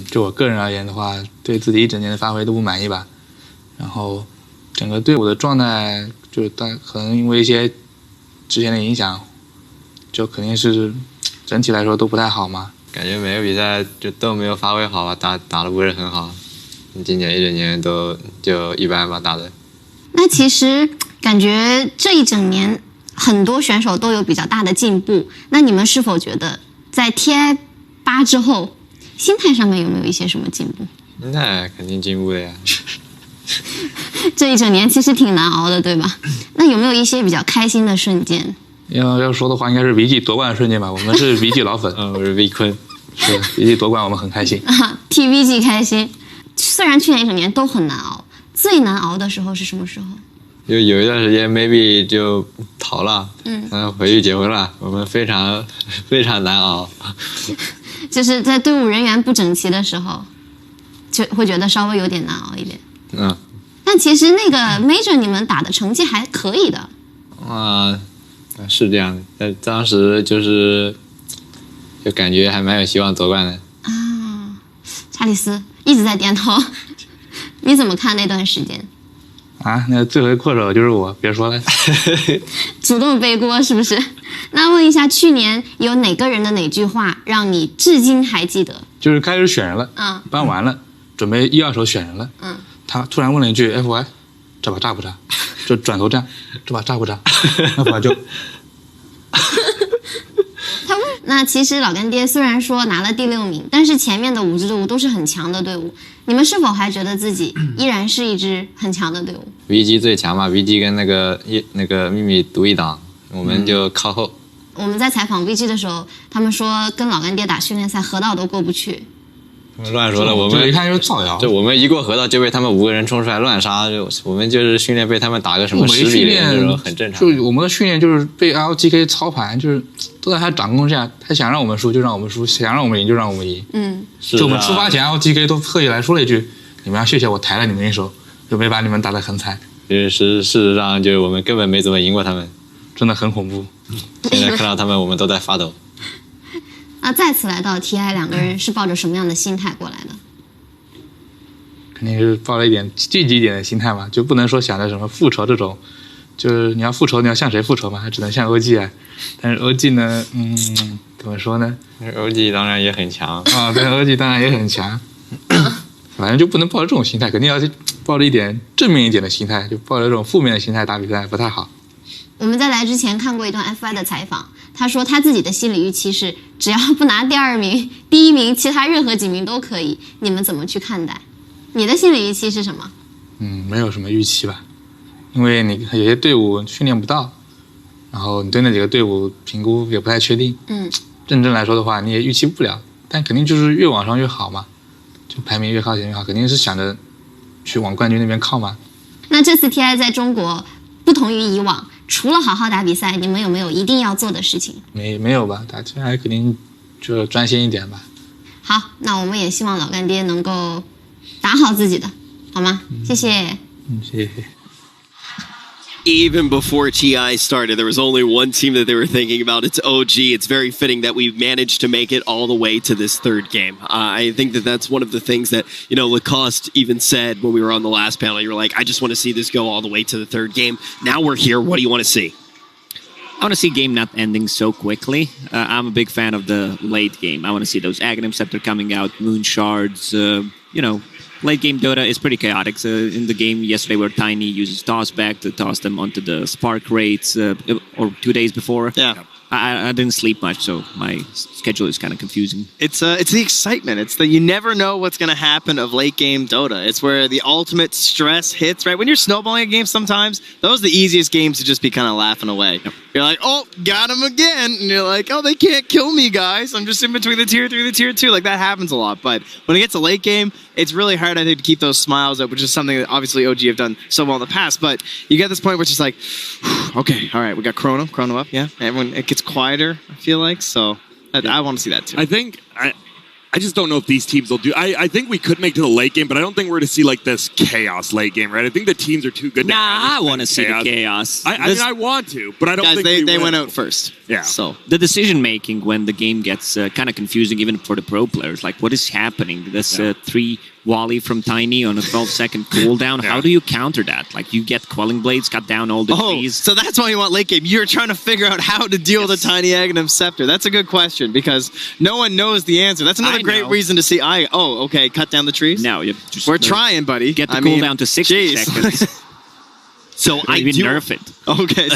就我个人而言的话，对自己一整年的发挥都不满意吧。然后整个队伍的状态，就是可能因为一些之前的影响，就肯定是整体来说都不太好嘛。感觉每个比赛就都没有发挥好吧，打得不是很好。今年一整年都就一般吧，打的。那其实感觉这一整年很多选手都有比较大的进步，那你们是否觉得在 TI8之后，心态上面有没有一些什么进步？心态肯定进步的呀。这一整年其实挺难熬的，对吧？那有没有一些比较开心的瞬间？要说的话，应该是 VG 夺冠的瞬间吧。我们是 VG 老粉，我是 V 坤，是 VG 夺冠，我们很开心啊，替 VG 开心。虽然去年一整年都很难熬，最难熬的时候是什么时候？有一段时间 maybe 就逃了，回去结婚了，我们非常非常难熬。就是在队伍人员不整齐的时候，就会觉得稍微有点难熬一点。但其实那个 Major 你们打的成绩还可以的。是这样的，但当时就感觉还蛮有希望夺冠的。查理斯一直在点头，你怎么看那段时间？那罪魁祸首就是我，别说了。主动背锅是不是？那问一下，去年有哪个人的哪句话让你至今还记得？就是开始选人了，搬完了，准备1、2手选人了，他突然问了一句 ：“FY， 这把炸不炸？”就转头站，这把炸不炸？那会儿就。他问，那其实老干爹虽然说拿了第6名，但是前面的5支队伍都是很强的队伍，你们是否还觉得自己依然是一支很强的队伍 ？VG 最强嘛 ，VG 跟那个秘密独一档，我们就靠后。我们在采访 VG 的时候，他们说跟老干爹打训练赛，河道都过不去。乱说了，我们一看就是造谣。就我们一过河道就被他们5个人冲出来乱杀，我们就是训练被他们打个什么10比0这种很正常。就我们的训练就是被 LGK 操盘，就是都在他掌控下，他想让我们输就让我们输，想让我们赢就让我们赢。就我们出发前 LGK 都特意来说了一句：“你们要谢谢我抬了你们一手，就没把你们打得很惨。”事实上就是我们根本没怎么赢过他们，真的很恐怖。现在看到他们，我们都在发抖。那再次来到 TI， 2个人是抱着什么样的心态过来的？肯定是抱了一点积极一点的心态嘛，就不能说想着什么复仇这种，就是你要复仇，你要向谁复仇嘛？还只能向 OG 啊。但是 OG 呢，怎么说呢 ？OG 当然也很强对 ，OG 当然也很强。反正就不能抱着这种心态，肯定要抱着一点正面一点的心态，就抱着这种负面的心态打比赛不太好。我们在来之前看过一段 FY 的采访，他说他自己的心理预期是，只要不拿第2名、第1名，其他任何几名都可以。你们怎么去看待？你的心理预期是什么？没有什么预期吧，因为你有些队伍训练不到，然后你对那几个队伍评估也不太确定。认真来说的话，你也预期不了，但肯定就是越往上越好嘛，就排名越靠前越好，肯定是想着去往冠军那边靠嘛。那这次 TI 在中国不同于以往，除了好好打比赛，你们有没有一定要做的事情？没有吧，打 TI 肯定就专心一点吧。好，那我们也希望老干爹能够打好自己的，好吗？谢谢。谢谢。Even before TI started, there was only one team that they were thinking about. It's OG. It's very fitting that we've managed to make it all the way to this third game. I think that that's one of the things that, Lacoste even said when we were on the last panel. You were like, I just want to see this go all the way to the third game. Now we're here. What do you want to see? I want to see game not ending so quickly. I'm a big fan of the late game. I want to see those Aghanim Scepter coming out, Moon Shards, late game Dota is pretty chaotic. So in the game yesterday where Tiny uses tossback to toss them onto the spark rates, or 2 days before. Yeah. I didn't sleep much, so my schedule is kind of confusing. It's the excitement. It's that you never know what's going to happen of late game Dota. It's where the ultimate stress hits, right? When you're snowballing a game sometimes, those are the easiest games to just be kind of laughing away. Yep. You're like, oh, got him again. And you're like, oh, they can't kill me, guys. I'm just in between the tier 3 and the tier 2. Like, that happens a lot. But when it gets to late game, it's really hard, I think, to keep those smiles up, which is something that obviously OG have done so well in the past. But you get this point where it's just like, okay, all right, we got Chrono up, yeah. Everyone, it gets quieter, I feel like. So I want to see that too. I think I just don't know if these teams will do. I think we could make to the late game, but I don't think we're going to see like this chaos late game, right? I think the teams are too good. I want to see the chaos. I mean, I want to, but I don't think they went out first. Yeah. So the decision making when the game gets kind of confusing, even for the pro players, like what is happening? This 3 volley from Tiny on a 12-second cooldown. How do you counter that? Like you get Quelling Blades, cut down all the trees. So that's why you want late game. You're trying to figure out how to deal with a Tiny Aghanim Scepter. That's a good question because no one knows the answer. That's another great reason to see. Okay, cut down the trees. No, we're trying, buddy. Get the cooldown to 60 seconds. So I do nerf it. Okay.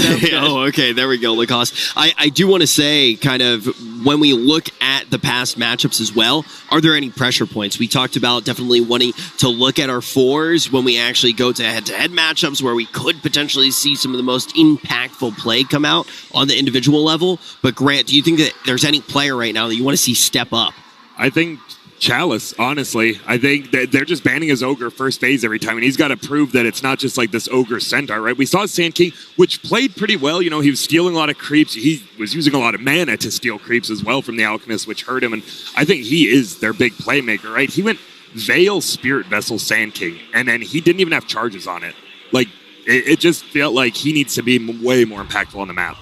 Okay. There we go, Lacoste. I do want to say, kind of, when we look at the past matchups as well, are there any pressure points? We talked about definitely wanting to look at our 4s when we actually go to head-to-head matchups where we could potentially see some of the most impactful play come out on the individual level. But Grant, do you think that there's any player right now that you want to see step up? I think Chalice, honestly. I think that they're just banning his Ogre first phase every time, and he's got to prove that it's not just like this Ogre Centaur, right? We saw Sand King, which played pretty well. You know, he was stealing a lot of creeps. He was using a lot of mana to steal creeps as well from the Alchemist, which hurt him, and I think he is their big playmaker, right? He went Veil, Spirit Vessel, Sand King, and then he didn't even have charges on it. Like, it just felt like he needs to be way more impactful on the map.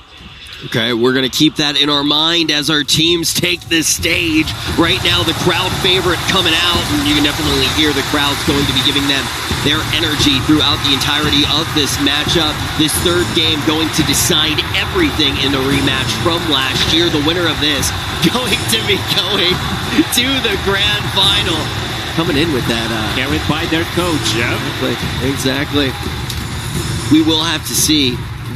Okay, we're going to keep that in our mind as our teams take this stage. Right now, the crowd favorite coming out, and you can definitely hear the crowd's going to be giving them their energy throughout the entirety of this matchup. This third game going to decide everything in the rematch from last year. The winner of this going to be going to the grand final. Coming in with that. Carried by their coach. Exactly. We will have to see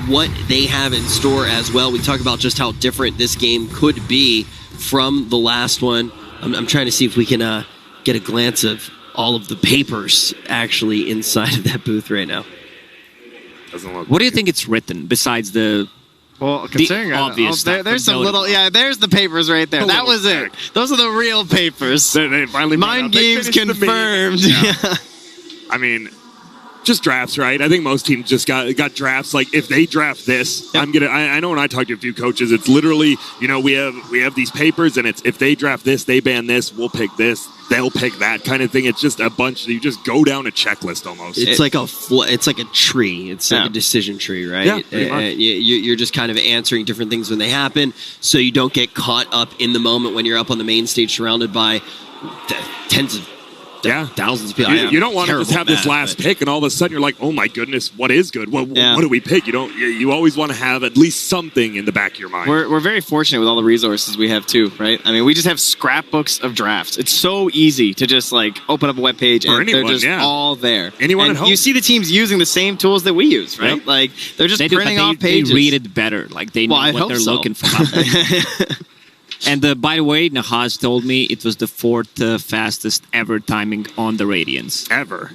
what they have in store as well. We talk about just how different this game could be from the last one. I'm trying to see if we can get a glance of all of the papers actually inside of that booth right now. What do you think it's written besides the considering obvious stuff? there's some little, there's the papers right there. That was it. Those are the real papers. They finally Mind games confirmed. I mean, just drafts, right? I think most teams just got drafts. Like if they draft this, I know when I talk to a few coaches, it's literally, you know, we have these papers, and it's if they draft this, they ban this, we'll pick this, they'll pick that kind of thing. It's just a bunch. You just go down a checklist almost. It's like a tree. It's like a decision tree, right? Yeah, you're just kind of answering different things when they happen, so you don't get caught up in the moment when you're up on the main stage surrounded by tens of thousands of people. You don't want to just have this last pick, and all of a sudden you're like, oh my goodness, what is good? What do we pick? You always want to have at least something in the back of your mind. We're very fortunate with all the resources we have too, right? I mean, we just have scrapbooks of drafts. It's so easy to just like open up a web page and they're just all there. Anyone and at home. You see the teams using the same tools that we use, right? Yep. Like they're just printing off pages. They read it better. Like they know what they're looking for. And by the way, Nahaz told me it was the 4th fastest ever timing on the Radiance. Ever,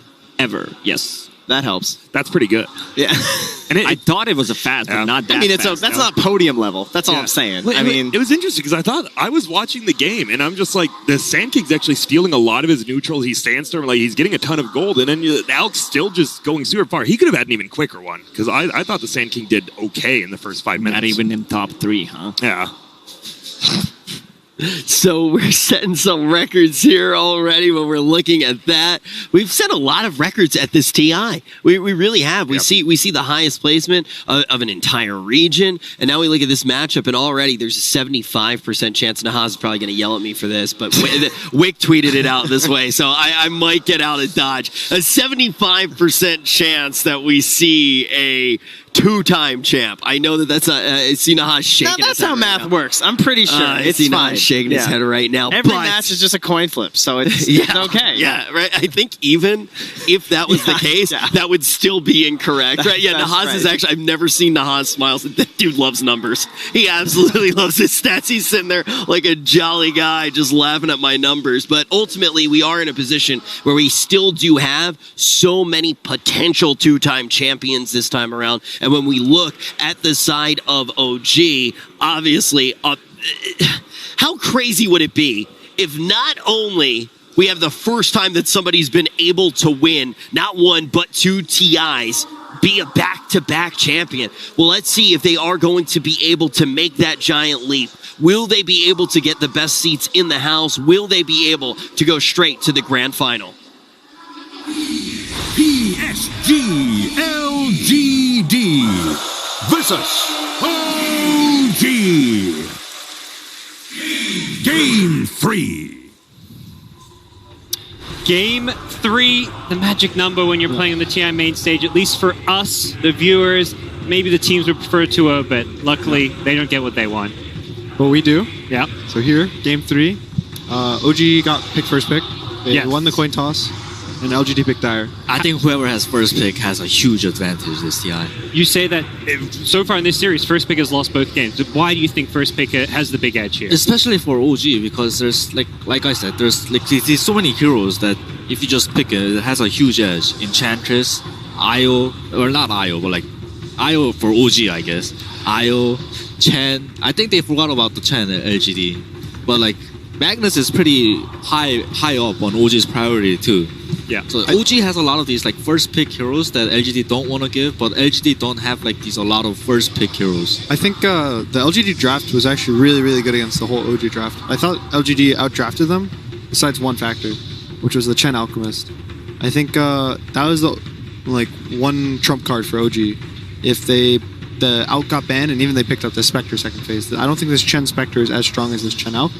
yes. That helps. That's pretty good. Yeah. And I thought it was a fast, but not that fast. That's not podium level. That's all I'm saying. Well, it was interesting because I thought I was watching the game, and I'm just like, the Sand King's actually stealing a lot of his neutrals. He's Sandstorm, like he's getting a ton of gold, and then Alex still just going super far. He could have had an even quicker one because I thought the Sand King did okay in the first 5 minutes. Not even in top 3, huh? Yeah. So we're setting some records here already when we're looking at that. We've set a lot of records at this TI. We really have. We see the highest placement of an entire region, and now we look at this matchup, and already there's a 75% chance. Nahaz is probably going to yell at me for this, but Wick tweeted it out this way, so I might get out of Dodge. A 75% chance that we see a 2-time champ. I know that's I see Nahaz shaking. No, that's how math works. I'm pretty sure it's fine. Shaking his head right now. Every match is just a coin flip, so it's okay. Yeah, right. I think even if that was the case, that would still be incorrect, right? Yeah, Nahaz is actually. I've never seen Nahaz smile. That dude loves numbers. He absolutely loves his stats. He's sitting there like a jolly guy, just laughing at my numbers. But ultimately, we are in a position where we still do have so many potential 2-time champions this time around. And when we look at the side of OG, obviously, how crazy would it be if not only we have the first time that somebody's been able to win not 1 but 2 TIs be a back-to-back champion. Well, let's see if they are going to be able to make that giant leap. Will they be able to get the best seats in the house? Will they be able to go straight to the grand final? PSG LGD versus OG. Game 3. Game 3, the magic number when you're playing on the TI main stage, at least for us, the viewers. Maybe the teams would prefer 2-0, but luckily they don't get what they want. But we do. Yeah. So here, game 3, OG got picked first pick. They won the coin toss, and LGD picked Dire. I think whoever has first pick has a huge advantage this TI. You say that so far in this series, first pick has lost both games. Why do you think first pick has the big edge here? Especially for OG, because there's like I said, there's so many heroes that if you just pick it has a huge edge. Enchantress, Io, or not Io, but like Io for OG, I guess. Io, Chen. I think they forgot about the Chen at LGD, but like Magnus is pretty high up on OG's priority too. Yeah. So OG has a lot of these like first pick heroes that LGD don't want to give, but LGD don't have like a lot of first pick heroes. I think the LGD draft was actually really, really good against the whole OG draft. I thought LGD outdrafted them, besides one factor, which was the Chen Alchemist. I think that was the one trump card for OG. If the Alch got banned and even they picked up the Spectre second phase, I don't think this Chen Spectre is as strong as this Chen Alch.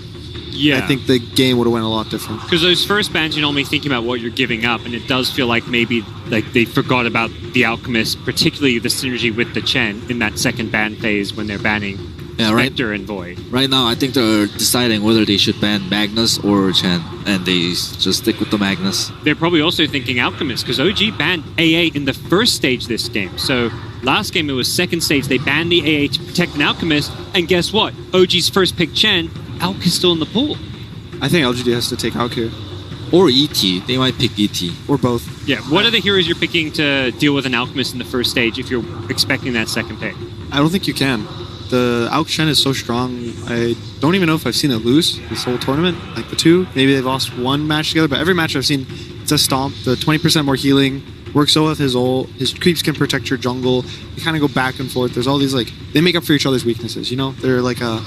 Yeah. I think the game would have went a lot different. Because those first bans, you're normally thinking about what you're giving up, and it does feel like maybe they forgot about the Alchemist, particularly the synergy with the Chen in that second ban phase when they're banning Spectre and Void. Right now, I think they're deciding whether they should ban Magnus or Chen, and they just stick with the Magnus. They're probably also thinking Alchemist, because OG banned AA in the first stage this game. So last game it was second stage, they banned the AA to protect an Alchemist, and guess what? OG's first pick Chen, Alch is still in the pool. I think LGD has to take Alch here. Or ET. They might pick ET. Or both. Yeah, what are the heroes you're picking to deal with an Alchemist in the first stage if you're expecting that second pick? I don't think you can. The Alch Chen is so strong, I don't even know if I've seen it lose this whole tournament. Like the two, maybe they've lost one match together, but every match I've seen, it's a stomp. The 20% more healing works so with his ult. His creeps can protect your jungle. You kind of go back and forth. There's all these they make up for each other's weaknesses. You know, they're like one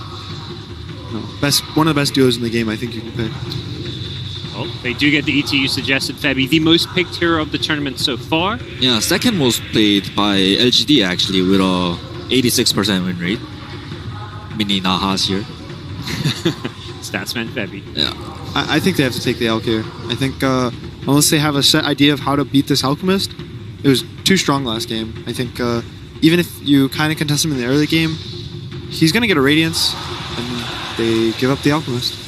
of the best duos in the game. I think you can pick. Well, they do get the ET you suggested, Febby, the most picked hero of the tournament so far. Yeah, second most played by LGD actually with a 86% win rate. Mini Nahas here. Statsman Febby. Yeah. I think they have to take the Alch here. I think unless they have a set idea of how to beat this Alchemist, it was too strong last game. I think even if you kind of contest him in the early game, he's going to get a Radiance, and they give up the Alchemist.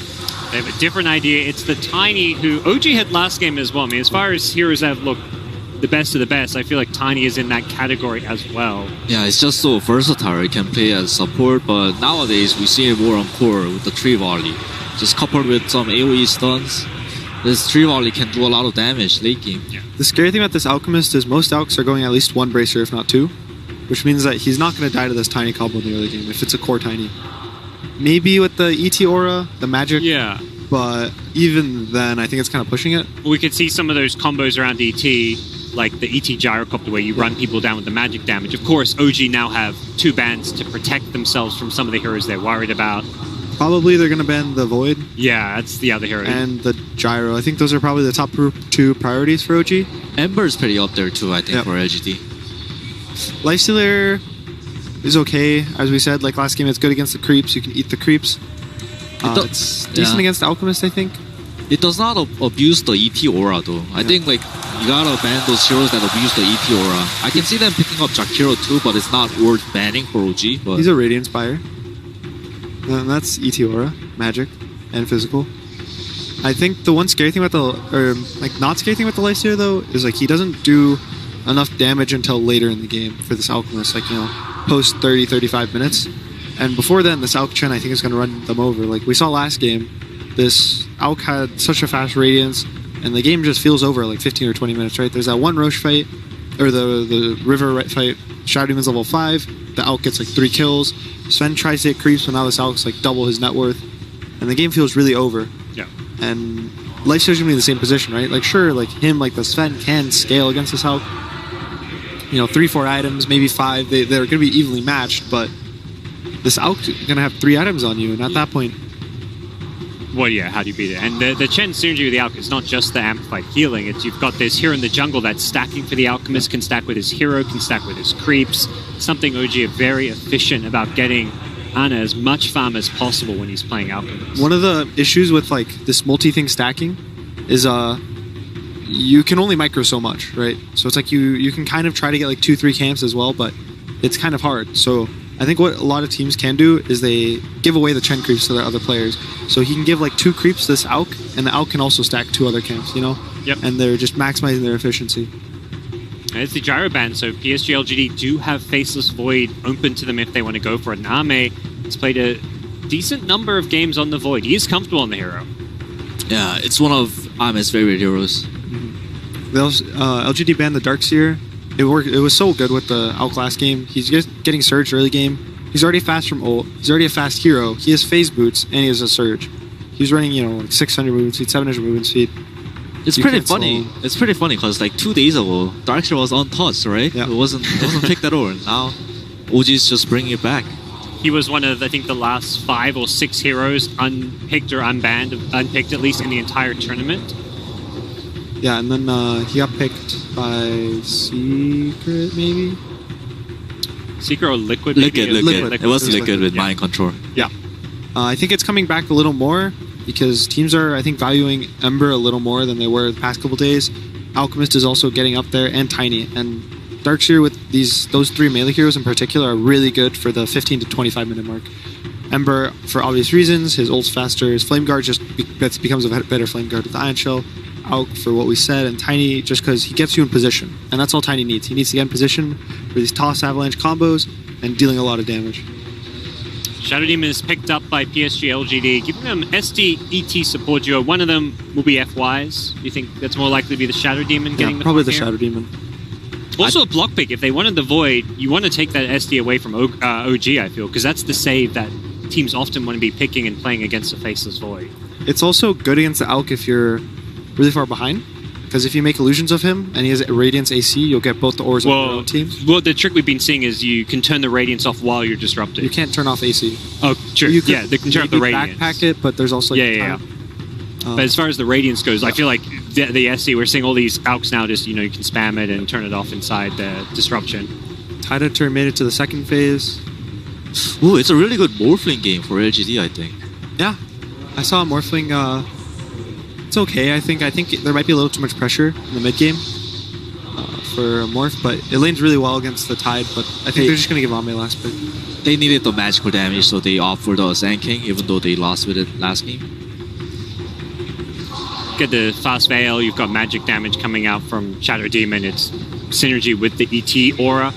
They have a different idea. It's the Tiny who OG had last game as well. I mean, as far as heroes that have looked the best of the best, I feel like Tiny is in that category as well. Yeah, it's just so versatile. It can play as support, but nowadays we see it more on core with the tree volley. Just coupled with some AoE stuns, this tree volley can do a lot of damage late game. Yeah. The scary thing about this Alchemist is most Alchs are going at least one bracer, if not two, which means that he's not going to die to this Tiny combo in the early game if it's a core Tiny. Maybe with the ET aura, the magic. Yeah. But even then, I think it's kind of pushing it. We could see some of those combos around ET, like the ET Gyrocopter, where you run people down with the magic damage. Of course, OG now have two bans to protect themselves from some of the heroes they're worried about. Probably they're going to ban the Void. Yeah, that's the other hero. And the Gyro. I think those are probably the top two priorities for OG. Ember's pretty up there too, I think, for LGD. Lifestealer is okay. As we said, like last game, it's good against the creeps. You can eat the creeps. It's decent against the Alchemist, I think. It does not abuse the ET aura though. I think like you gotta ban those heroes that abuse the ET aura. I can see them picking up Jakiro too, but it's not worth banning for OG. But he's a Radiant Spire. And that's ET aura, magic, and physical. I think the one scary thing about not scary thing about the Lifestealer though is like he doesn't do enough damage until later in the game for this Alchemist, like, you know, post 30-35 minutes. And before then, this Alch Chen I think is going to run them over. Like we saw last game, this Alch had such a fast Radiance, and the game just feels over like 15 or 20 minutes, right? There's that one Roche fight, or the River fight, Shadow Demon's level 5, the Alch gets like 3 kills, Sven tries to hit creeps, but now this Alch's like double his net worth, and the game feels really over. Yeah. And Lifestealer's going to be in the same position, right? Like sure, like him, like the Sven can scale against this Alch, 3-4 items, maybe 5. They're going to be evenly matched, but this Auk's going to have 3 items on you, and at that point... Well, yeah, how do you beat it? And the Chen synergy with the Alchemist is not just the amplified healing. It's you've got this hero in the jungle that's stacking for the Alchemist, can stack with his hero, can stack with his creeps. Something OG are very efficient about getting Ana as much farm as possible when he's playing Alchemist. One of the issues with like this multi-thing stacking is you can only micro so much, right? So it's like you can kind of try to get like 2-3 camps as well, but it's kind of hard. So I think what a lot of teams can do is they give away the Chen creeps to their other players. So he can give like 2 creeps to this Auk, and the Auk can also stack 2 other camps, Yep. And they're just maximizing their efficiency. And it's the gyro ban, so PSG LGD do have Faceless Void open to them if they want to go for it. Name has played a decent number of games on the Void. He is comfortable on the hero. Yeah, it's one of Ame's favorite heroes. They also, LGD banned the Darkseer. It worked. It was so good with the Auk last game. He's just getting Surge early game. He's already fast from ult. He's already a fast hero. He has phase boots, and he has a Surge. He's running, like 600 movement speed, 700 movement speed. It's pretty funny. It's pretty funny because like 2 days ago, Darkseer was untouched, right? Yeah. It wasn't picked at all. Now, OG's just bringing it back. He was one of, I think, the last 5 or 6 heroes unpicked or unpicked at least in the entire tournament. Yeah, and then he got picked by Secret, maybe? Secret or Liquid? Liquid. Liquid. It was It was Liquid with yeah. mind control. Yeah. I think it's coming back a little more because teams are, I think, valuing Ember a little more than they were the past couple days. Alchemist is also getting up there, and Tiny. And Darkseer with those 3 melee heroes in particular are really good for the 15 to 25 minute mark. Ember, for obvious reasons, his ult's faster. His Flame Guard becomes a better Flame Guard with the Ion Shell. Auk for what we said, and Tiny just because he gets you in position, and that's all Tiny needs. He needs to get in position for these toss avalanche combos and dealing a lot of damage. Shadow Demon is picked up by PSG LGD, giving them SD ET support duo. One of them will be FYs. Do you think that's more likely to be the Shadow Demon getting the probably the here? Shadow Demon. Also a block pick. If they wanted the Void, you want to take that SD away from OG, I feel, because that's the save that teams often want to be picking and playing against the Faceless Void. It's also good against the Auk if you're really far behind, because if you make illusions of him and he has Radiance AC, you'll get both the ores on your own team. Well, the trick we've been seeing is you can turn the Radiance off while you're disrupted. You can't turn off AC. Oh, true. You could Yeah, they can turn off the Radiance. backpack it, but there's also Yeah. But as far as the Radiance goes, I feel like the SC, we're seeing all these Auks now just, you can spam it and turn it off inside the disruption. Tida turn made it to the second phase. Ooh, it's a really good Morphling game for LGD, I think. Yeah, I saw Morphling. It's okay. I think there might be a little too much pressure in the mid game for Morph, but it lanes really well against the Tide. But I think they're just gonna give Ame last pick. They needed the magical damage, so they opt for the Sand King, even though they lost with it last game. Get the Fast Veil, you've got magic damage coming out from Shadow Demon. It's synergy with the ET aura.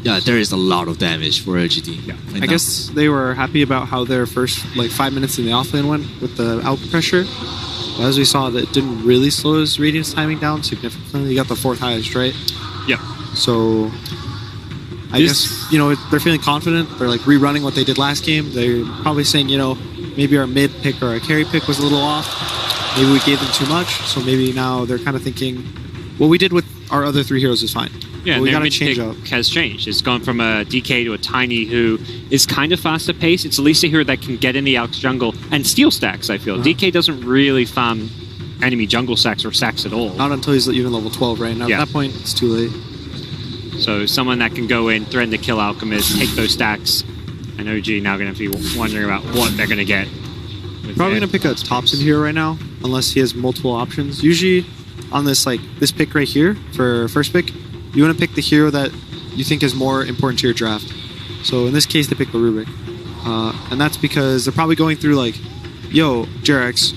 Yeah, there is a lot of damage for LGD. Yeah. right I now. guess they were happy about how their first 5 minutes in the offlane went with the out pressure. But as we saw, that didn't really slow his Radiance timing down significantly. He got the 4th highest, right? Yep. So I guess they're feeling confident. They're rerunning what they did last game. They're probably saying maybe our mid pick or our carry pick was a little off. Maybe we gave them too much. So maybe now they're kind of thinking what we did with our other 3 heroes is fine. Yeah, but we their got to mid change pick up. has changed. It's gone from a DK to a Tiny who is kind of faster paced. It's at least a hero that can get in the Alks jungle and steal stacks, I feel. DK doesn't really farm enemy jungle stacks or stacks at all. Not until he's even level 12 right now. Yeah. At that point, it's too late. So someone that can go in, threaten to kill Alchemist, take those stacks, and OG now going to be wondering about what they're going to get. Probably going to pick a Thompson here right now, unless he has multiple options. Usually on this this pick right here, for first pick, you want to pick the hero that you think is more important to your draft. So in this case, they pick the Rubik. And that's because they're probably going through yo, Jerax,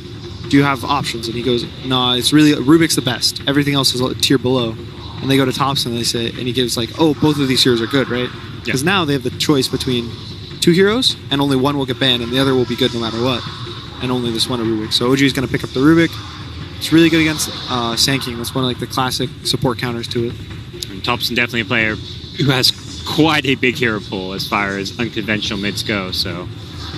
do you have options? And he goes, nah, it's really, Rubik's the best. Everything else is a tier below. And they go to Thompson and they say, and he gives oh, both of these heroes are good, right? Because now they have the choice between 2 heroes, and only one will get banned, and the other will be good no matter what. And only this one a Rubik. So OG is going to pick up the Rubik. It's really good against Sand King. That's one of the classic support counters to it. And Thompson definitely a player who has quite a big hero pool as far as unconventional mids go. So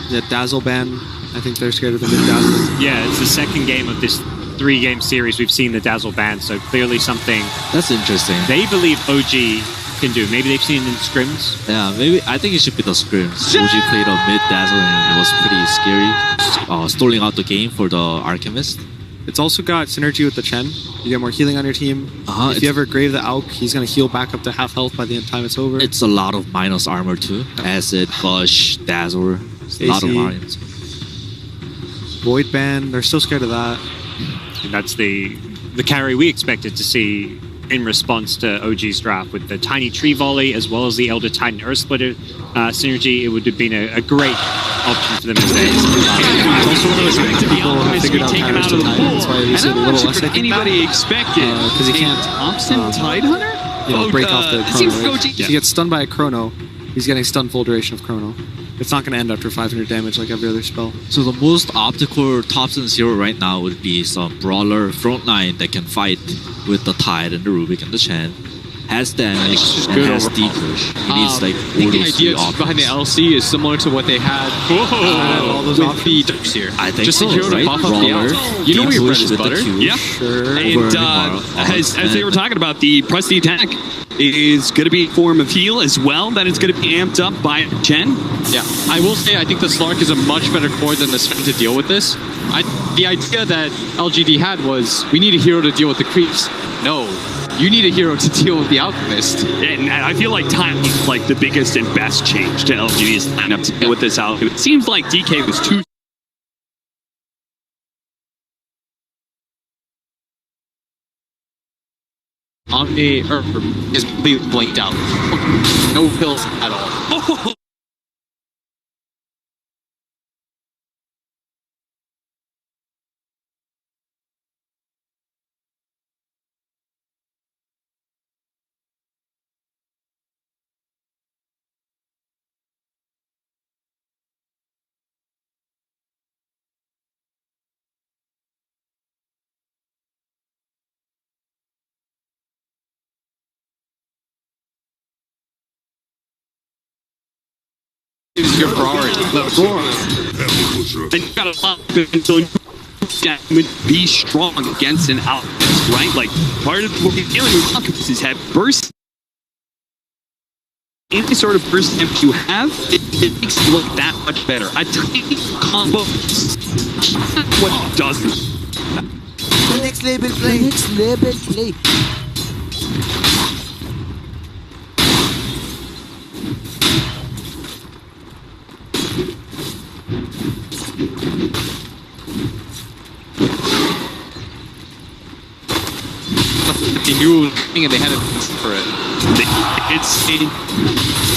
Yeah, Dazzle ban. I think they're scared of the mid Dazzle. yeah, it's the second game of this 3-game series we've seen the Dazzle ban, so clearly something That's interesting. they believe OG can do. Maybe they've seen it in scrims. Yeah, maybe I think it should be the scrims. OG played a mid Dazzle and it was pretty scary. Stalling out the game for the Alchemist. It's also got synergy with the Chen. You get more healing on your team. If you ever grave the Auk, he's going to heal back up to half health by the time it's over. It's a lot of minus armor too. Acid, Bush, Dazzle. A lot of variants. Void Band, they're still scared of that. And that's the carry we expected to see in response to OG's draft with the Tiny Tree Volley as well as the Elder Titan Earth Splitter synergy. It would have been a great option for them to say. It's also one of those things that the Alchemist be taken out of the pool. That's why we And see a I'm little not sure less, I if think, anybody expected. Because he can't. Thompson Tidehunter? Break off the it seems chrono. OG. If he gets stunned by a chrono, he's getting stunned full duration of chrono. It's not going to end after 500 damage like every other spell. So the most optical Thompson Zero right now would be some brawler frontline that can fight with the Tide and the Rubik and the Chen. Has damage and good has overall. D-push. He needs like I think the idea behind the LC is similar to what they had with the Darks here. I think just so, a hero to right? buff up the Brawler, out. You know where your bread D-push is with the butter. Q. Yeah. Sure. And as they were talking about, the press the attack is going to be a form of heal as well. That is going to be amped up by Chen. Yeah, I will say I think the Slark is a much better core than the Sven to deal with this. The idea that LGD had was we need a hero to deal with the creeps. No, you need a hero to deal with the Alchemist. And I feel like time is like the biggest and best change to LGD's lineup to deal with this Alchemist. It seems like DK was too. Omni is completely blanked out. No pills at all. Is your priority. And you gotta be strong against an Alchemist, right? Like part of what we're dealing with Alchemist is have burst. Any sort of burst damage you have, it makes it look that much better. A tiny combo, what it doesn't. Next level play. Next level play. They knew and they had it for it. It's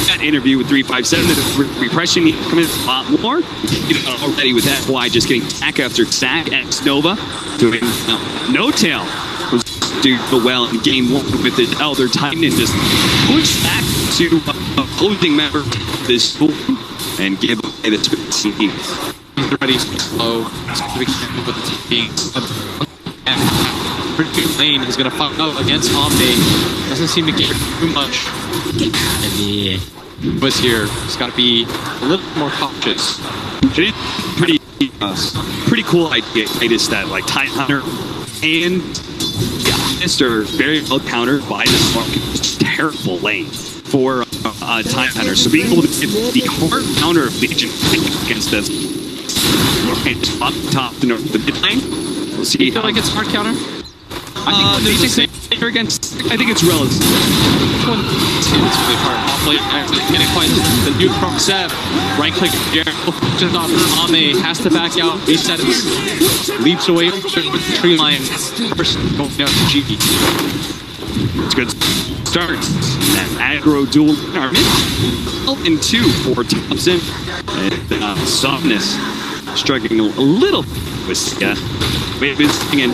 that interview with 357 that repression coming a lot more. Already with that, why just getting sack after sack. X Nova doing no tail was doing well in game 1 with his Elder Titan and just push back to opposing member of this school and give away the team. Ready slow. With the team. Pretty lane is going to fuck up against Omni. Doesn't seem to get too much. But here, he's got to be a little more cautious. It is pretty cool idea. Is that like Tidehunter and Mr. very well countered by the Slark. It's a terrible lane for Tidehunter. So being able to get the hard counter of Legion against this and just up top to the mid lane. We'll see. Do you feel like it's hard counter? I think it's relative. It's really hard. Getting quite the new from Seb. Right click Gerald. Just off Ame has to back out. Reset it. Leaps away with the tree line. First going down to GP. It's a good start. That aggro duel are and 2 for Thompson. And Softness struggling a little with and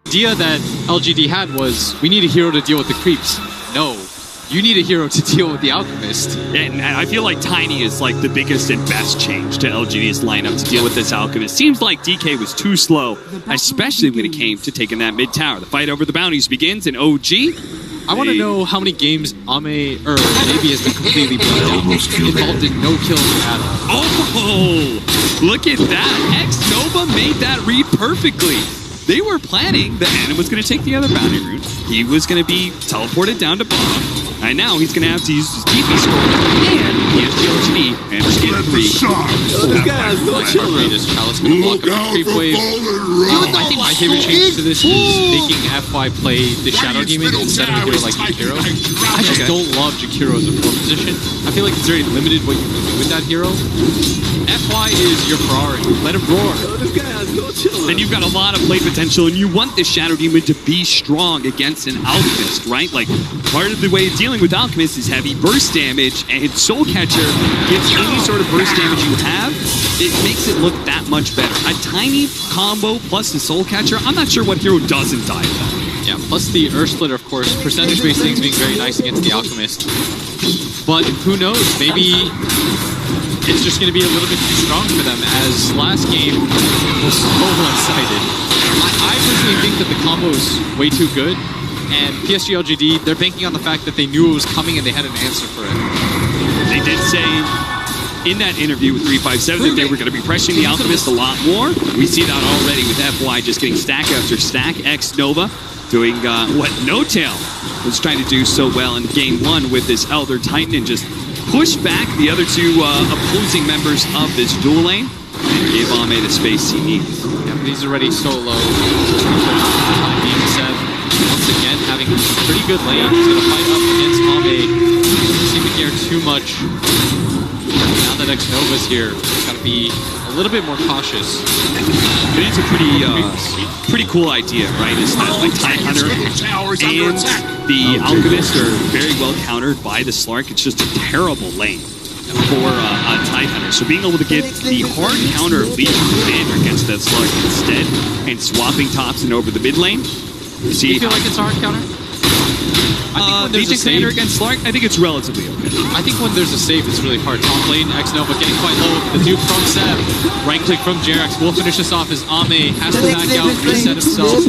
idea that LGD had was we need a hero to deal with the creeps. No, you need a hero to deal with the Alchemist. And I feel like Tiny is like the biggest and best change to LGD's lineup to deal with this Alchemist. Seems like DK was too slow, especially when it came to taking that mid tower. The fight over the bounties begins, and OG I want to know how many games Ame or Navy has been completely involved in no kills at all. Oh, look at that. X-Nova made that read perfectly. They were planning that Adam was going to take the other boundary route. He was going to be teleported down to bottom. And now he's going to have to use his DP score. And he has GLHD and Skin 3. This guy has no children. Chalice going to block up the creep wave. I think my favorite change to this is making FY play the Shadow Demon instead of a hero like Jakiro. I just don't love Jakiro as a 4 position. I feel like it's very limited what you can do with that hero. FY is your priority. Let him roar. This guy has no children. And you've got a lot of play potential, and you want this Shadow Demon to be strong against an Alchemist, right? Like, part of the way of dealing with Alchemist is heavy burst damage, and Soul Catcher gives any sort of burst damage you have, it makes it look that much better. A tiny combo plus the Soul Catcher, I'm not sure what hero doesn't die with that. Yeah, plus the Earth Splitter, of course, percentage-based things being very nice against the Alchemist. But who knows, maybe it's just going to be a little bit too strong for them, as last game was so one-sided. I personally think that the combo is way too good, and PSG LGD, they're banking on the fact that they knew it was coming and they had an answer for it. They did say in that interview with 357 that they were going to be pressuring the Alchemist a lot more. We see that already with FY just getting stack after stack. X-Nova doing what No-Tail was trying to do so well in Game 1 with this Elder Titan and just push back the other two opposing members of this duel lane and give Ame the space he needs. Yeah, but he's already so low. Being said, once again, having a pretty good lane. He's going to fight up against Ame. Doesn't seem to care too much. Now that X-Nova's here, he's got to be a little bit more cautious. It is a pretty cool idea, right? Is that like Tidehunter and the Alchemist are very well countered by the Slark. It's just a terrible lane for Tidehunter. So being able to get the hard counter of Legion Commander against that Slark instead and swapping Thompson over the mid lane. Do you feel like it's a hard counter? Legion Commander against Slark, I think it's relatively okay. I think when there's a save, it's really hard. Top lane, X-Nova getting quite low. The dupe from Seb. Right click from Jerax. We'll finish this off as Ame has to back out, reset himself,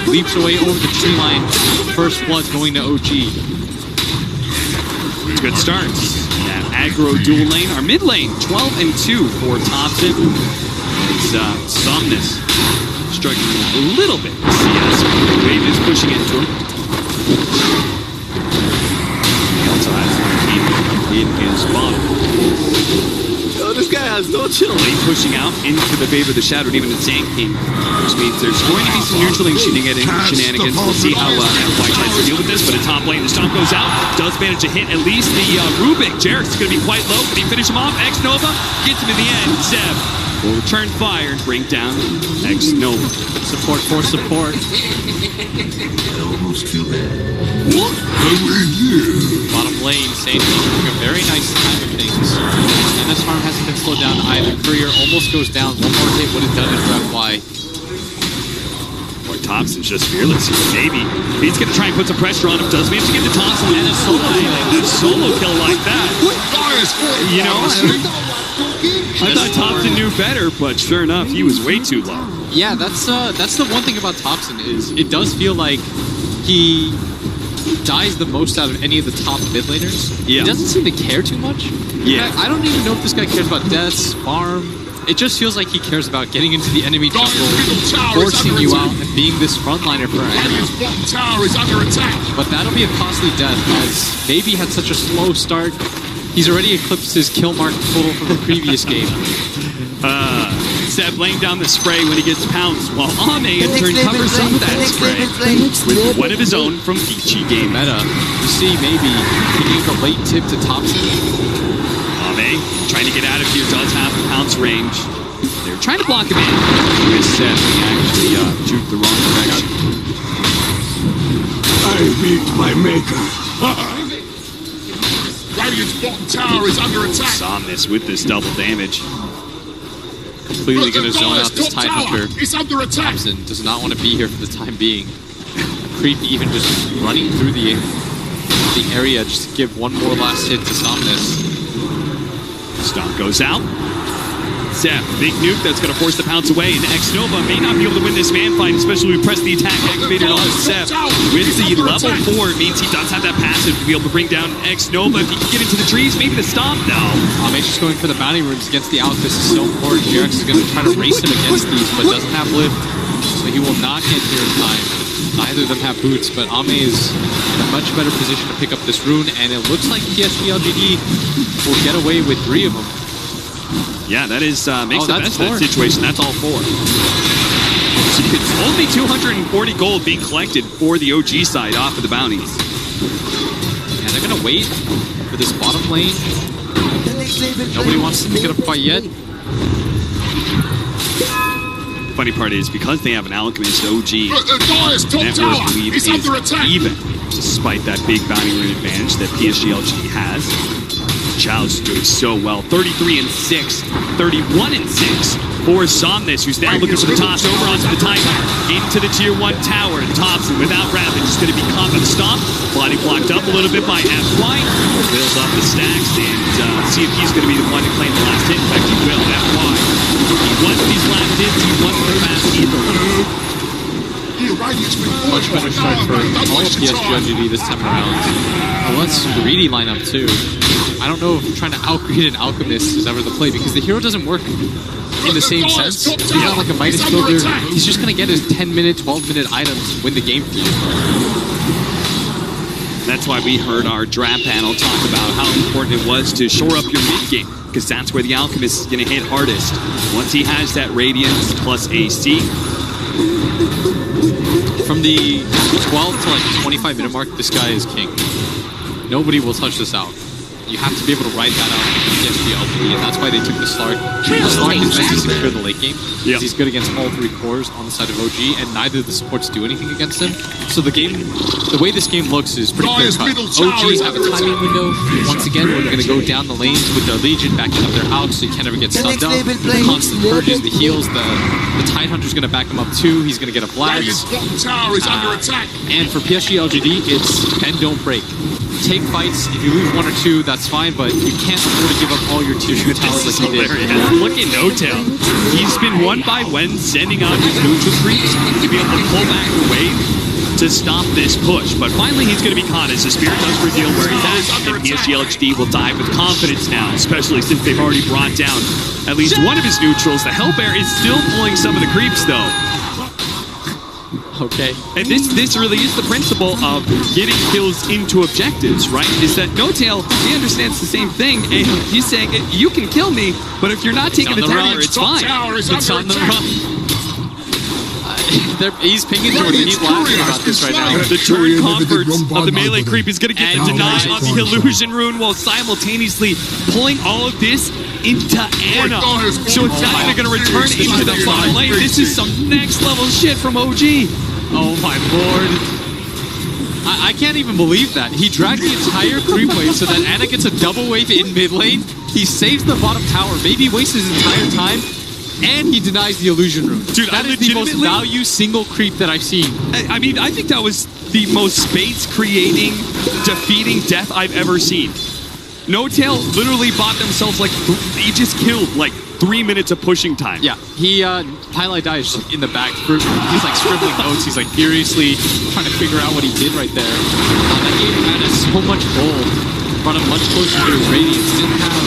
leaps away over the tree line. First blood going to OG. Good starts. That aggro dual lane. Our mid lane, 12 and 2 for Thompson. It's Somnus struggling a little bit. CS Wave is pushing into him. He also has in his bottom. Oh, this guy has no chill. Lane pushing out into the favor of the Shadow Demon and Sand King, which means there's going to be some neutral shenanigans. We'll see how FY tries to deal with this, but a top lane, the stomp goes out, does manage to hit at least the Rubik. Jerax is going to be quite low. Can he finish him off? X-Nova gets him in the end. Zeb will return fire and bring down X-Nova. Support for support. Bottom lane, Sand King doing a very nice time of things. MS Harm hasn't been slowed down either. Courier almost goes down. One more hit would have done it for FY. Boy, Thompson's just fearless here. Maybe he's going to try and put some pressure on him. Does manage to get the Thompson and a solo kill like that. You know, I thought Thompson knew better, but sure enough, he was way too low. Yeah, that's the one thing about Thompson is it does feel like he dies the most out of any of the top mid laners. Yeah. He doesn't seem to care too much. Yeah. I don't even know if this guy cares about deaths, farm. It just feels like he cares about getting into the enemy jungle, forcing you out, and being this frontliner for him. But that'll be a costly death, as maybe had such a slow start. He's already eclipsed his kill mark total from the previous game. Seb laying down the spray when he gets pounced, while Ame in turn covers up that spray with one of his own from Peachy Game. Meta, you see maybe he gave a late tip to Thompson. Ame trying to get out of here, does have the pounce range. They're trying to block him in. With Seb, he actually juked the wrong direction. I beat my maker. Radiant's bottom tower is under attack. Somnus with this double damage. Completely going to zone out this Tidehunter. It's under attack. Thompson does not want to be here for the time being. Creep even just running through the area just to give one more last hit to Somnus. Stomp goes out. Seth. Big nuke that's going to force the pounce away. And X-Nova may not be able to win this man fight, especially when we press the attack activated on Seth. With the level 4, it means he does have that passive to be able to bring down X-Nova. If he can get into the trees, maybe the stomp. No. Mage's just going for the bounty runes against the Alchemist is so important. Jerax is going to try to race him against these, but doesn't have lift, so he will not get here in time. Neither of them have boots, but Ame is in a much better position to pick up this rune, and it looks like PSG LGD will get away with 3 of them. Yeah, that is makes the best of that situation. That's all 4. So it's only 240 gold being collected for the OG side off of the bounties. Yeah, they're going to wait for this bottom lane. Nobody wants to pick it up quite yet. Funny part is, because they have an Alchemist, OG network lead is even, despite that big bounty rune advantage that PSG LGD has. Chalice is doing so well. 33-6, 31-6 for Somnus, who's now looking for the toss over onto the Titan. Into the tier 1 tower. Thompson without Rampage is going to be caught by the stomp. Body blocked up a little bit by FY. Builds up the stacks and see if he's going to be the one to claim the last hit. In fact, he will. FY. He wants these last hits. He wants the fast either. Much better start for all of PSG LGD this time around. A less greedy lineup too. I don't know if trying to outgreed an Alchemist is ever the play, because the hero doesn't work in the same sense. He's not like a Midas builder. He's just going to get his 10-minute, 12-minute items to win the game for you. That's why we heard our draft panel talk about how important it was to shore up your mid game, because that's where the Alchemist is going to hit hardest. Once he has that Radiance plus AC. From the 12 to like 25-minute mark, this guy is king. Nobody will touch this out. You have to be able to ride that out against the LGD, and that's why they took the Slark. The Slark is meant to secure the late game, because he's good against all 3 cores on the side of OG, and neither of the supports do anything against him. So the way this game looks is pretty clear cut. OG have a timing window. Once again, we're going to go down the lanes with their Legion, backing up their Alch, so you can't ever get stunned up. The constant purges, the heals, the Tidehunter's going to back him up too. He's going to get a blast. And for PSG LGD, it's bend, don't break. Take fights. If you lose 1 or 2, that's fine, but you can't afford to give up all your tier 2 towers like you did. Look at No-Tail. He's been won by Wen sending out his neutral creeps to be able to pull back the wave to stop this push. But finally, he's going to be caught as the Spirit does reveal where he's at, and PSG LGD will dive with confidence now, especially since they've already brought down at least one of his neutrals. The Hellbear is still pulling some of the creeps, though. Okay. And this really is the principle of getting kills into objectives, right? Is that No-Tail, he understands the same thing, and he's saying, you can kill me, but if you're not taking the tower, it's fine. It's on the run. He's pinging towards it. He's laughing about this right now. The turn comforts of the melee creep is going to get the deny on the illusion rune while simultaneously pulling all of this into Ana. So it's not even going to return into the bottom lane. This is some next level shit from OG. Oh my lord. I can't even believe that. He dragged the entire creep wave so that Ana gets a double wave in mid lane. He saves the bottom tower, maybe wastes his entire time, and he denies the illusion rune. Dude, that is the most value single creep that I've seen. I mean, I think that was the most space-creating, defeating death I've ever seen. No-Tail literally bought themselves like, he just killed like 3 minutes of pushing time. Yeah, he, Pylai dies in the back. He's like scribbling notes. He's like furiously trying to figure out what he did right there. That gave Ana so much gold. Brought him much closer to his Radiance. Didn't have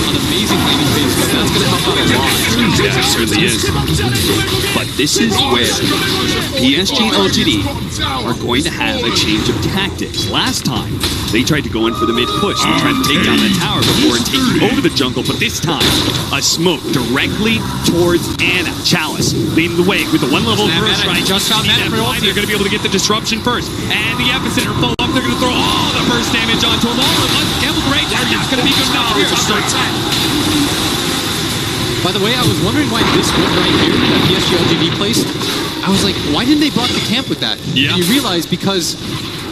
an amazing laning phase, but that's going to help out a lot. Yeah, it certainly is. But this is where PSG LGD are going to have a change of tactics. Last time, they tried to go in for the mid push. They tried to take down the tower before taking over the jungle, but this time, a smoke directly towards Ana. Chalice leading the way with the 1-level burst strike. Just found Mana for ulti. They're going to be able to get the disruption first. And the epicenter full up. They're going to throw all the burst damage onto them all at once. Campbell's right there. Not going to be good enough. By the way, I was wondering why this one right here that PSG LGD placed, I was like, why didn't they block the camp with that? Yeah. And you realize because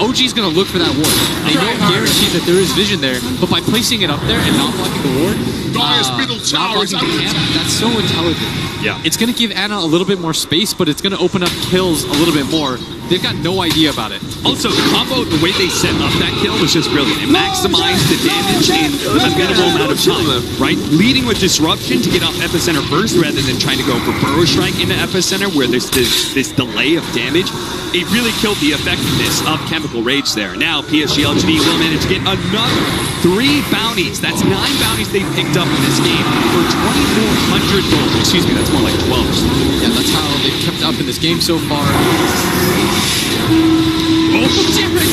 OG's going to look for that ward. They don't guarantee that there is vision there, but by placing it up there and not blocking the ward, not blocking the camp, that's so intelligent. Yeah. It's going to give Ana a little bit more space, but it's going to open up kills a little bit more. They've got no idea about it. Also, the combo, the way they set up that kill was just brilliant. It maximized the damage in a minimal amount of time, right? Leading with Disruption to get off Epicenter first rather than trying to go for Burrow Strike into Epicenter where there's this delay of damage. It really killed the effectiveness of Chemical Rage there. Now, PSG LGD will manage to get another 3 bounties. That's 9 bounties they picked up in this game for 2,400 gold. Excuse me, that's more like 12. Yeah, that's how they've kept up in this game so far. Oh, Jared!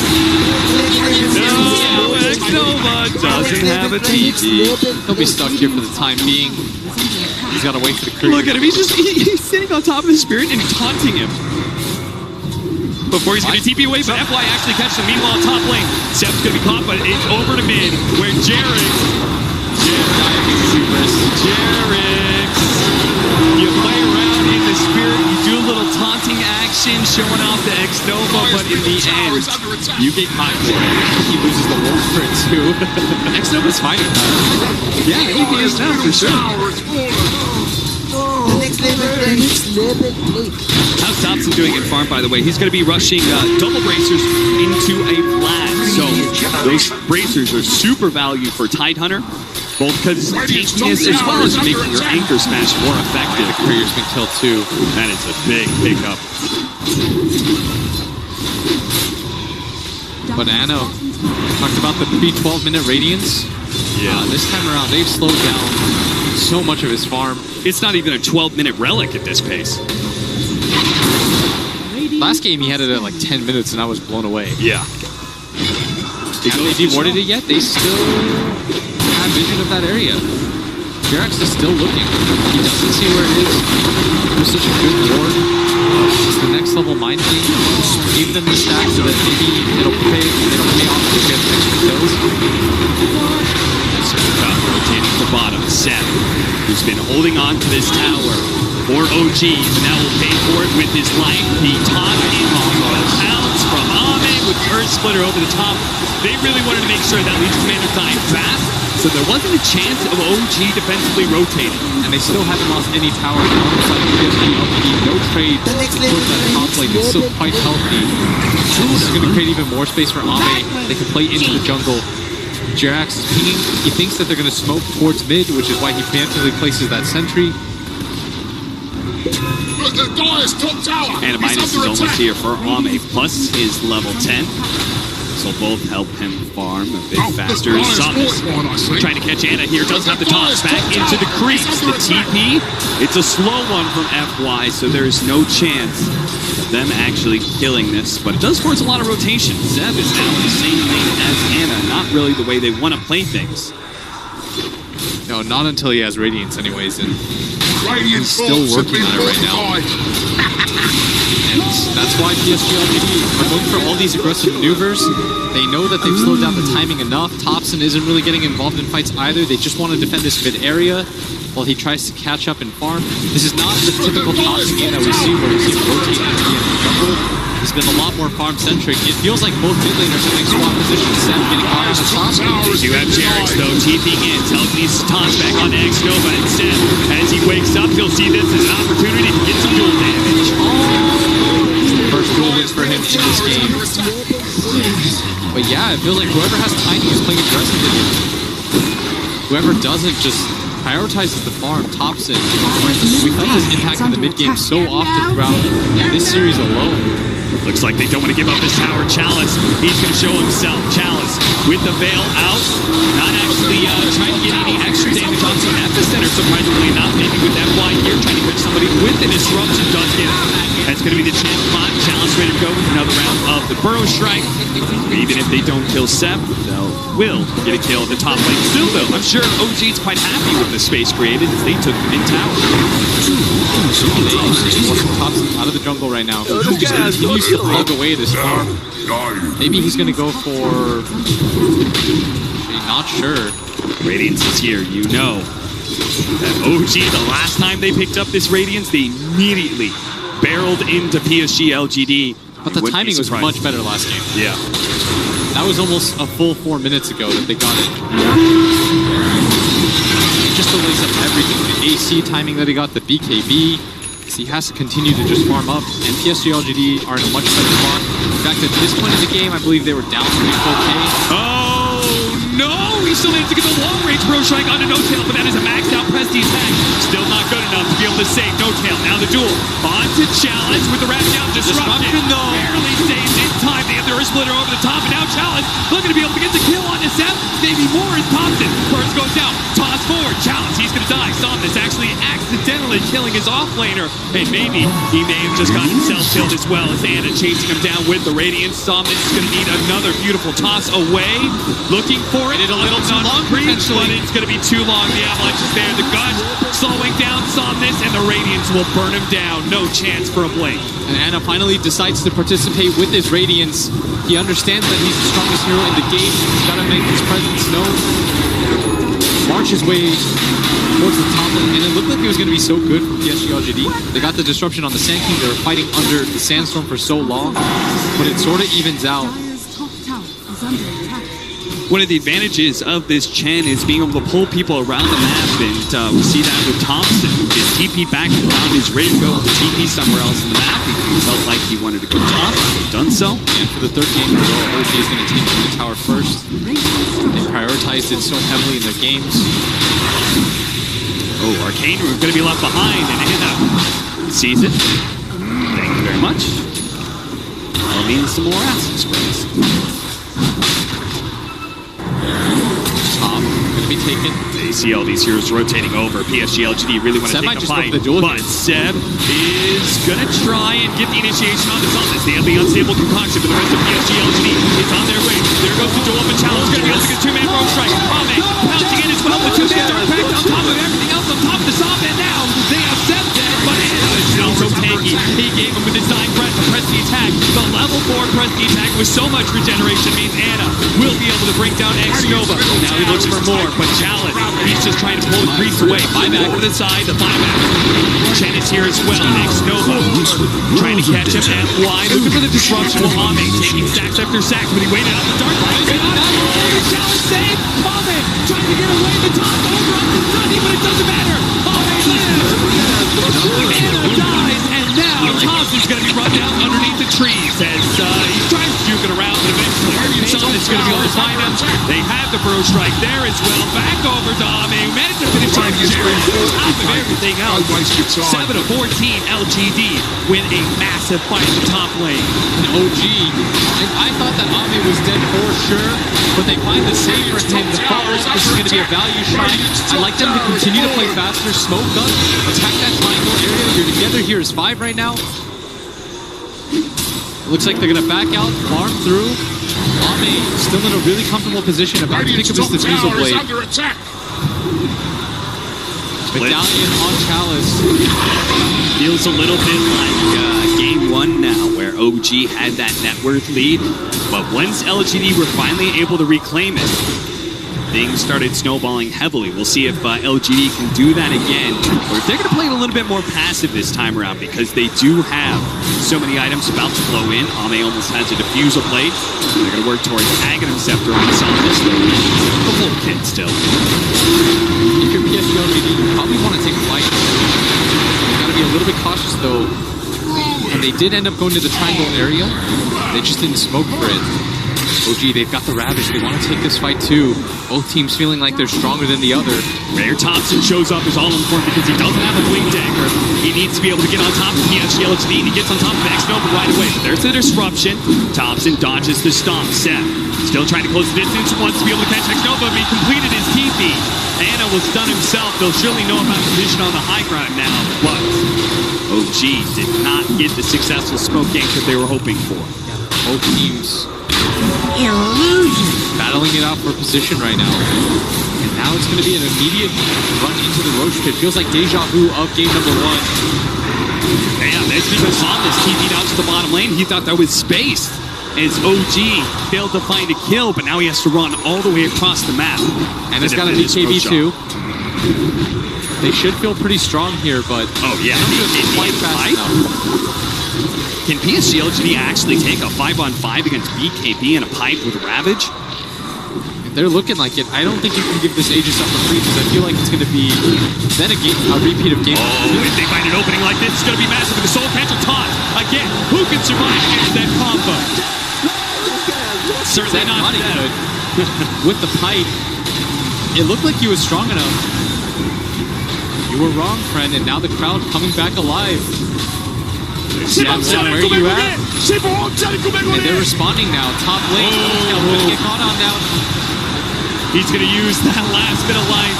No, X-Nova doesn't have a TP. He'll be stuck here for the time being. He's got to wait for the crew. Look at him, he's sitting on top of the Spirit and taunting him. Before he's going to TP away, but FY actually catches him. Meanwhile, top lane, Seb's going to be caught, but it's over to mid, where Jarix, you play around in the Spirit, you do a little taunting action, showing off the X-Nova, but in the end, you get caught for it. He loses the wolf for it too. X-Nova's fighting that. Yeah, he is now for sure. How's Dobson doing in farm, by the way? He's going to be rushing double bracers into a flag. So those bracers are super value for Tidehunter, both because it's tankiness as well as making your anchor smash more effective. Courier's been killed too. That is a big pickup. But Anno talked about the pre-12-minute Radiance. Yeah. This time around, they've slowed down so much of his farm. It's not even a 12-minute relic at this pace. Last game he had it at like 10 minutes and I was blown away. Yeah. Haven't they dewarded it yet? They still have vision of that area. Jerax is still looking. He doesn't see where it is. It was such a good ward. The next level mind thing gave them the stack so that maybe it'll pay off to get extra kills. Rotating to bottom, Seth, who's been holding on to this tower for OG, but now will pay for it with his life. The taunt in the pounds from Ame with Earth Splitter over the top. They really wanted to make sure that Legion Commander died fast, so there wasn't a chance of OG defensively rotating. And they still haven't lost any tower. Almost like PSG, LGD, no trade towards that top lane. It's still quite healthy. This is going to create even more space for Ame. They can play into the jungle. Jerax is pinging. He thinks that they're going to smoke towards mid, which is why he preemptively places that sentry. And a minus is almost here for Ame, plus his level 10. So both help him farm a bit faster. Samus trying to catch Anna here, does have the toss back into the creeps. The TP, it's a slow one from FY, so there is no chance of them actually killing this, but it does force a lot of rotation. Zeb is now in the same lane as Anna, not really the way they want to play things. No, not until he has Radiance anyways, and he's still working on it right now. And that's why PSG LGD are going for all these aggressive maneuvers. They know that they've slowed down the timing enough. Thompson isn't really getting involved in fights either. They just want to defend this mid area while he tries to catch up and farm. This is not the typical Thompson game that we see where he's rotating in the jungle. He's been a lot more farm-centric. It feels like both mid laners are in swap positions. Sam getting caught in the top. They do have Jerax, though, TPing in. Telekinesis toss back on to X-Nova. And Sam, as he wakes up, he'll see this as an opportunity to get some dual damage. First dual wins for him in this game. But yeah, it feels like whoever has Tiny is playing aggressively. Whoever doesn't just prioritizes the farm, tops it. We felt his impact in the mid game so often throughout this series alone. Looks like they don't want to give up this tower. Chalice, he's going to show himself. Chalice with the veil out, not actually trying to get any extra damage onto an Epicenter, surprisingly enough. Maybe with FY here, trying to catch somebody with the disruption. Does get it. That's going to be the champ spot. Chalice ready to go with another round of the Burrow Strike. Even if they don't kill Sep, they'll will get a kill at the top lane. Still though, I'm sure OG's quite happy with the space created as they took the mid tower. Thompson out of the jungle right now. He just continues to plug away this farm. Maybe he's going to go for... Not sure. Radiance is here, you know. That OG, the last time they picked up this Radiance, they immediately barreled into PSG LGD. But the timing was much better last game. Yeah. That was almost a full 4 minutes ago that they got it. It just delays up everything. The AC timing that he got, the BKB, he has to continue to just farm up, and PSG LGD are in a much better spot. In fact, at this point in the game, I believe they were down 3-4K. Oh no! He still managed to get the long-range Bro Strike onto No Tail, but that is a maxed out Prestige tag. Still not good enough to be able to save No Tail. Now the duel onto Challenge with the wrap down disruption. though. Barely stays in time. They have the Earth Splitter over the top, and now Challenge looking to be able to get the kill on Seth. Maybe more as Thompson. First goes down. Toss forward. Challenge. He's going to die. Somnus actually accidentally killing his offlaner. And maybe he may have just got himself killed as well as Anna chasing him down with the Radiance. Somnus is going to need another beautiful toss away. Looking for it. Did a little too long, But potentially. it's going to be too long. The Avalanche is there. The Gush slowing down Somnus, and the Radiance will burn him down. No chance for a blink. And Anna finally decides to participate with his Radiance. He understands that he's the strongest hero in the game. He's got to make his presence known. March his way towards the top, and it looked like it was going to be so good for PSG LGD. They got the disruption on the Sand King. They were fighting under the Sandstorm for so long, but it sort of evens out. One of the advantages of this Chen is being able to pull people around the map, and we see that with Thompson. His TP back around is ready to go with the TP somewhere else in the map. He felt like he wanted to go top, he's done so. And for the third game in a row, OG is going to take the tower first. They prioritized it so heavily in their games. Oh, Arcane Room going to be left behind, and Anna sees it. Thank you very much. That'll mean some more acid sprays. Top going to be taken. They see all these heroes rotating over. PSG LGD really want to take a fight, but Seb is going to try and get the initiation on the Somnus. They have the unstable concoction, but the rest of PSG LGD is on their way. There goes the duel, but Challenge going to be able to get two-man Bro Strike. Ame pouncing in as well with two-man Dark Pact on top of everything else on top of the Sob, and now they have Seb dead, but Anna is still so tanky. He gave him with his dying breath the Prestige attack. The level 4 Prestige attack with so much regeneration means Anna will be able to bring down X-Nova. Now he looks for more, but Challenge, he's just trying to pull the creeps away. Buyback to the side, the buyback. Chen is here as well. X-Nova trying to catch him at Y. Looking for the disruption. Ame taking stacks after stacks, but he waited out the dark light. Challenge save. Ame trying to get away. The top over on the sunny, but it doesn't matter. Ame lives. Anna dies, and now Thompson's going to be run down underneath the trees as he tries juking around, but eventually Somnus going to be able to find him. They have the Bro Strike there as well. Back over to Ame, who managed to finish on Jerry on top of everything else. 7 of 14 LGD win a massive fight in the top lane. And OG, I thought that Ame was dead for sure, but they find the save for him. The forest, this is going to be a value shot. I like them to continue to play faster. Smoke gun, attack that triangle area. You're together here is 5 right now. Looks like they're going to back out, farm through. Ame still in a really comfortable position, about to pick up his defusal blade. Medallion on Chalice. Feels a little bit like game 1 now, where OG had that net worth lead. But once LGD were finally able to reclaim it, things started snowballing heavily. We'll see if LGD can do that again, or if they're going to play it a little bit more passive this time around, because they do have so many items about to flow in. Ame almost has a defusal plate. They're going to work towards Aghanim Scepter on Somnus. The full kit still. If you're PSG LGD, you probably want to take a fight. You got to be a little bit cautious though. And they did end up going to the triangle area. They just didn't smoke for it. OG, they've got the Ravage. They want to take this fight too. Both teams feeling like they're stronger than the other. Rare Thompson shows up as all important because he doesn't have a blink dagger. He needs to be able to get on top of PSG LGD, and he gets on top of X-Nova right away. But there's the disruption. Thompson dodges the stomp. Seth still trying to close the distance, wants to be able to catch X-Nova, but he completed his TP. Anna will stun himself. They'll surely know about the position on the high ground now, but OG did not get the successful smoke gank that they were hoping for. Both teams battling it out for position right now. And now it's going to be an immediate run into the Roach Pit. Feels like deja vu of game number 1. Yeah, that's because Somnus TP'd out to the bottom lane. He thought that was spaced as OG failed to find a kill, but now he has to run all the way across the map. And it's got a BKB too. They should feel pretty strong here, but oh yeah, quite fast enough. Can PSG LGD actually take a 5-on-5 against BKB in a pipe with Ravage? they're looking like it. I don't think you can give this Aegis up for free because I feel like it's going to be then a repeat of game. Oh, if they find an opening like this, it's going to be massive. The Soul Catcher taunt. Again, who can survive against that combo? Certainly not good. With the pipe, it looked like he was strong enough. You were wrong, friend, and now the crowd coming back alive. Yeah, where are you at? And they're responding now. Top lane. Gonna get caught on now. He's going to use that last bit of life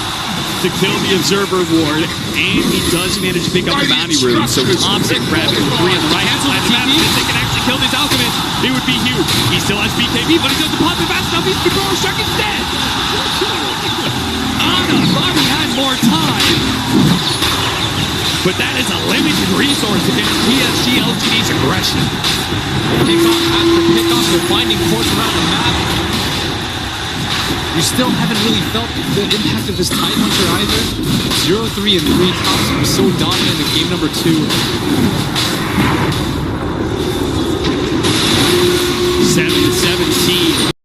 to kill the Observer Ward, and he does manage to pick up the bounty rune. So Thompson grabbing 3 on the right hand side of the map. If they can actually kill this Alchemist, it would be huge. He still has BKB, but he doesn't pop it fast enough. He's control Shark instead. Ana thought he had more time, but that is a limited resource against PSG LGD's aggression. Pick-off after pick-off, they're finding ports around the map. You still haven't really felt the impact of this Tidehunter either. 0-3 and 3 Thompson was so dominant in game number 2. 7-17.